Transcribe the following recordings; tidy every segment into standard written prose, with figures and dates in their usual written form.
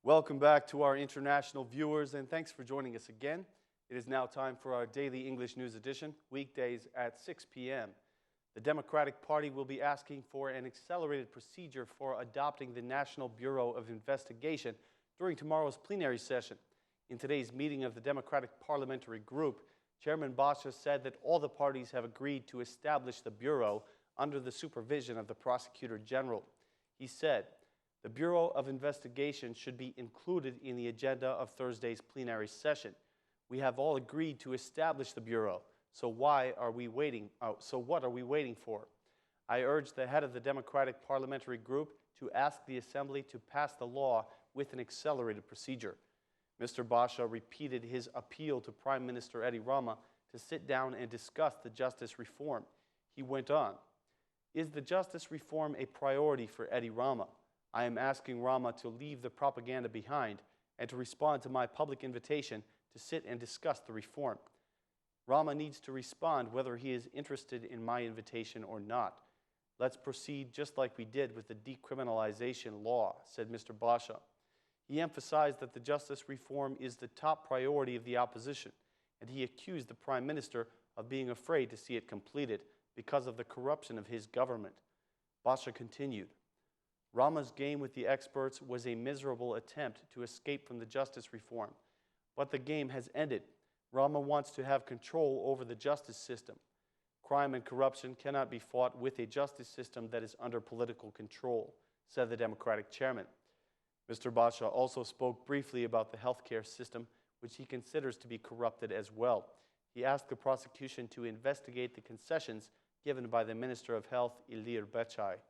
Welcome back to our international viewers, and thanks for joining us again. It is now time for our daily English news edition, weekdays at 6 p.m. The Democratic Party will be asking for an accelerated procedure for adopting the National Bureau of Investigation during tomorrow's plenary session. In today's meeting of the Democratic Parliamentary Group, Chairman Basha said that all the parties have agreed to establish the Bureau under the supervision of the Prosecutor General. He said, "The Bureau of Investigation should be included in the agenda of Thursday's plenary session. We have all agreed to establish the Bureau, so what are we waiting for? I urge the head of the Democratic Parliamentary Group to ask the Assembly to pass the law with an accelerated procedure." Mr. Basha repeated his appeal to Prime Minister Edi Rama to sit down and discuss the justice reform. He went on, "Is the justice reform a priority for Edi Rama? I am asking Rama to leave the propaganda behind and to respond to my public invitation to sit and discuss the reform. Rama needs to respond whether he is interested in my invitation or not. Let's proceed just like we did with the decriminalization law," said Mr. Basha. He emphasized that the justice reform is the top priority of the opposition, and he accused the Prime Minister of being afraid to see it completed because of the corruption of his government. Basha continued, "Rama's game with the experts was a miserable attempt to escape from the justice reform. But the game has ended. Rama wants to have control over the justice system. Crime and corruption cannot be fought with a justice system that is under political control," said the Democratic chairman. Mr. Basha also spoke briefly about the healthcare system, which he considers to be corrupted as well. He asked the prosecution to investigate the concessions given by the Minister of Health, Ilir Becai.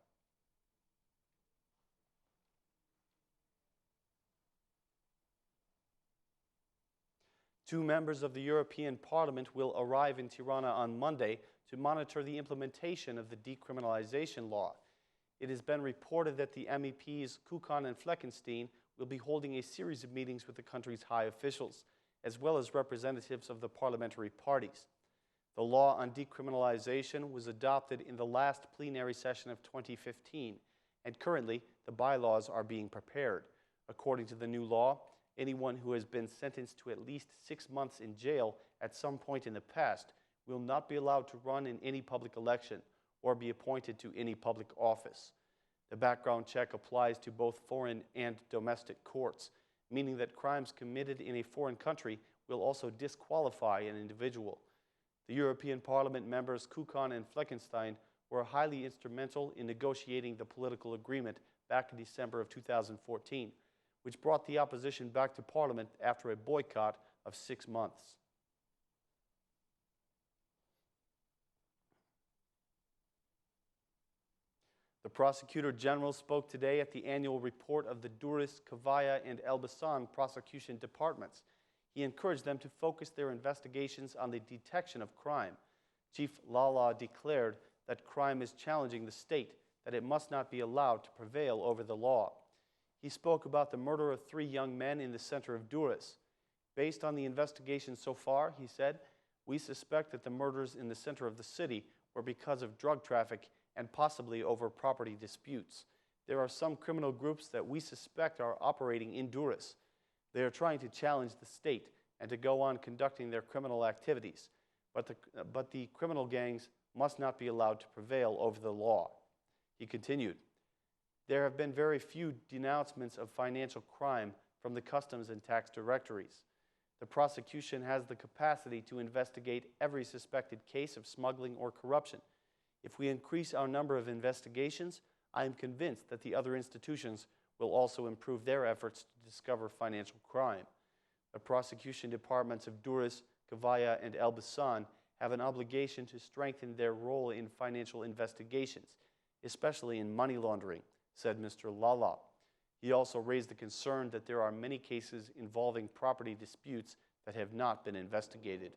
Two members of the European Parliament will arrive in Tirana on Monday to monitor the implementation of the decriminalization law. It has been reported that the MEPs Kukan and Fleckenstein will be holding a series of meetings with the country's high officials, as well as representatives of the parliamentary parties. The law on decriminalization was adopted in the last plenary session of 2015, and currently the bylaws are being prepared. According to the new law, anyone who has been sentenced to at least 6 months in jail at some point in the past will not be allowed to run in any public election or be appointed to any public office. The background check applies to both foreign and domestic courts, meaning that crimes committed in a foreign country will also disqualify an individual. The European Parliament members Kukan and Fleckenstein were highly instrumental in negotiating the political agreement back in December of 2014, which brought the opposition back to Parliament after a boycott of 6 months. The Prosecutor General spoke today at the annual report of the Durrës, Kavaya, and Elbasan prosecution departments. He encouraged them to focus their investigations on the detection of crime. Chief Lala declared that crime is challenging the state, that it must not be allowed to prevail over the law. He spoke about the murder of 3 young men in the center of Durrës. Based on the investigation so far, he said, we suspect that the murders in the center of the city were because of drug traffic and possibly over property disputes. There are some criminal groups that we suspect are operating in Durrës. They are trying to challenge the state and to go on conducting their criminal activities. But the criminal gangs must not be allowed to prevail over the law. He continued, there have been very few denouncements of financial crime from the customs and tax directories. The prosecution has the capacity to investigate every suspected case of smuggling or corruption. If we increase our number of investigations, I am convinced that the other institutions will also improve their efforts to discover financial crime. The prosecution departments of Durrës, Kavaya, and Elbasan have an obligation to strengthen their role in financial investigations, especially in money laundering, said Mr. Lala. He also raised the concern that there are many cases involving property disputes that have not been investigated.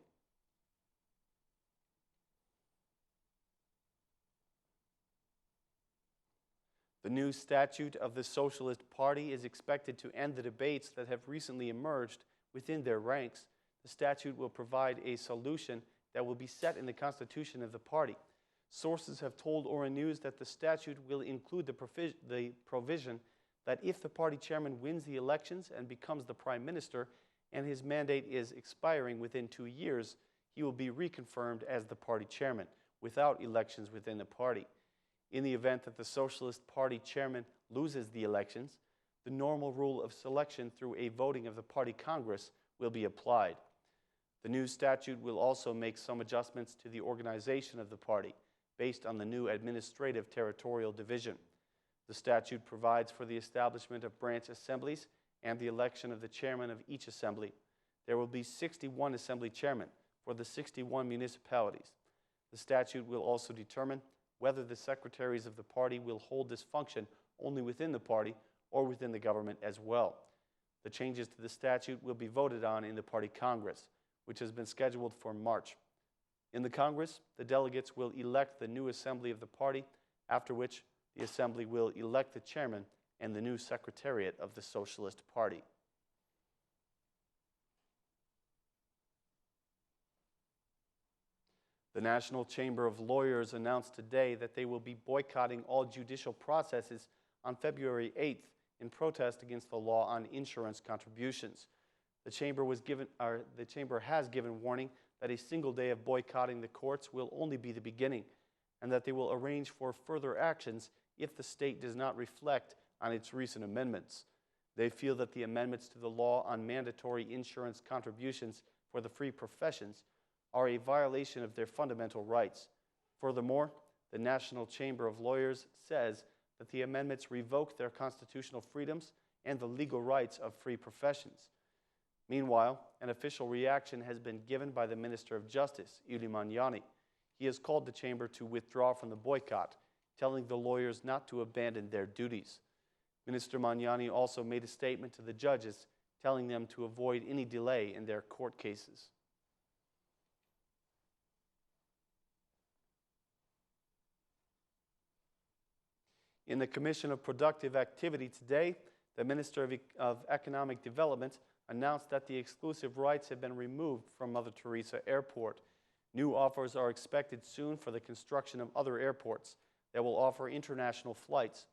The new statute of the Socialist Party is expected to end the debates that have recently emerged within their ranks. The statute will provide a solution that will be set in the constitution of the party. Sources have told Ora News that the statute will include the provision that if the party chairman wins the elections and becomes the prime minister and his mandate is expiring within 2 years, he will be reconfirmed as the party chairman without elections within the party. In the event that the Socialist Party chairman loses the elections, the normal rule of selection through a voting of the party Congress will be applied. The new statute will also make some adjustments to the organization of the party based on the new administrative territorial division. The statute provides for the establishment of branch assemblies and the election of the chairman of each assembly. There will be 61 assembly chairmen for the 61 municipalities. The statute will also determine whether the secretaries of the party will hold this function only within the party or within the government as well. The changes to the statute will be voted on in the party Congress, which has been scheduled for March. In the Congress, the delegates will elect the new assembly of the party, after which the assembly will elect the chairman and the new secretariat of the Socialist Party. The National Chamber of Lawyers announced today that they will be boycotting all judicial processes on February 8th in protest against the law on insurance contributions. The Chamber has given warning that a single day of boycotting the courts will only be the beginning, and that they will arrange for further actions if the state does not reflect on its recent amendments. They feel that the amendments to the law on mandatory insurance contributions for the free professions are a violation of their fundamental rights. Furthermore, the National Chamber of Lawyers says that the amendments revoke their constitutional freedoms and the legal rights of free professions. Meanwhile, an official reaction has been given by the Minister of Justice, Uli Magnani. He has called the chamber to withdraw from the boycott, telling the lawyers not to abandon their duties. Minister Magnani also made a statement to the judges, telling them to avoid any delay in their court cases. In the Commission of Productive Activity today, the Minister of Economic Development announced that the exclusive rights have been removed from Mother Teresa Airport. New offers are expected soon for the construction of other airports that will offer international flights.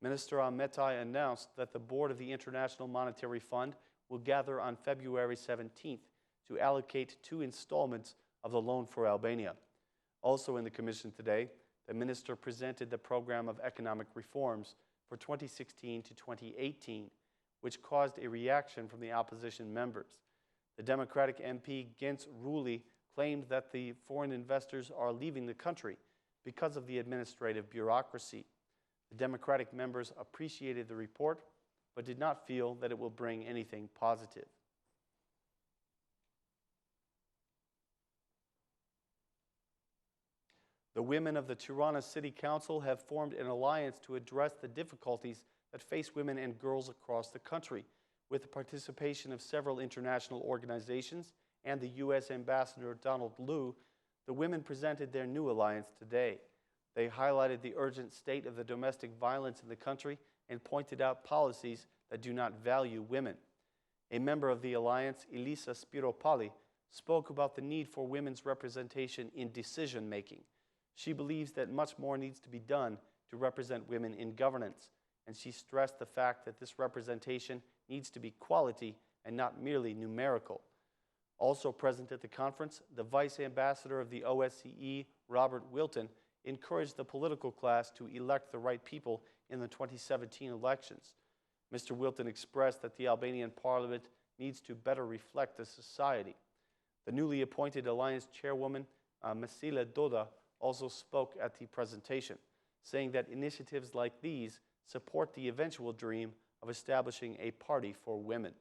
Minister Ahmetaj announced that the board of the International Monetary Fund will gather on February 17th to allocate 2 installments of the loan for Albania. Also in the Commission today, the Minister presented the Program of Economic Reforms for 2016 to 2018, which caused a reaction from the opposition members. The Democratic MP Gens Ruli claimed that the foreign investors are leaving the country because of the administrative bureaucracy. The Democratic members appreciated the report, but did not feel that it will bring anything positive. The women of the Tirana City Council have formed an alliance to address the difficulties that face women and girls across the country. With the participation of several international organizations and the U.S. Ambassador Donald Liu, the women presented their new alliance today. They highlighted the urgent state of the domestic violence in the country and pointed out policies that do not value women. A member of the alliance, Elisa Spiropali, spoke about the need for women's representation in decision-making. She believes that much more needs to be done to represent women in governance, and she stressed the fact that this representation needs to be quality and not merely numerical. Also present at the conference, the Vice Ambassador of the OSCE, Robert Wilton, encouraged the political class to elect the right people in the 2017 elections. Mr. Wilton expressed that the Albanian parliament needs to better reflect the society. The newly appointed alliance chairwoman, Masila Doda, also spoke at the presentation, saying that initiatives like these support the eventual dream of establishing a party for women.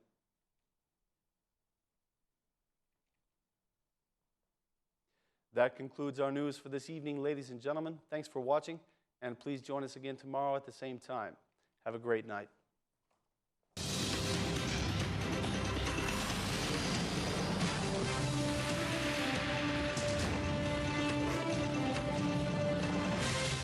That concludes our news for this evening, ladies and gentlemen. Thanks for watching, and please join us again tomorrow at the same time. Have a great night.